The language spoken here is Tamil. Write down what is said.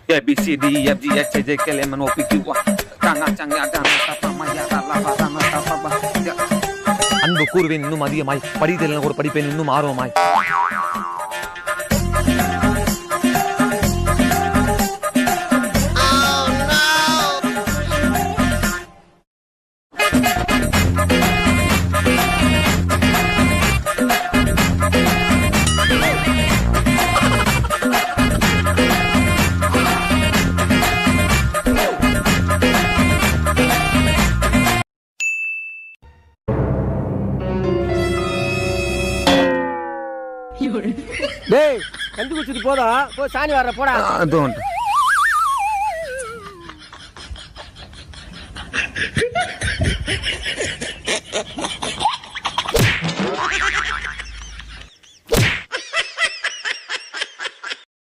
A B C D E F G H I J K L M N O P Q R அன்பு கூறுவேன் இன்னும் அதிகமாய், படித்தல் கூட படிப்பேன் இன்னும் ஆர்வமாய். டேய் கண்டு குடிச்சிட்டு போதா போ, சாணி வர்ற போடா.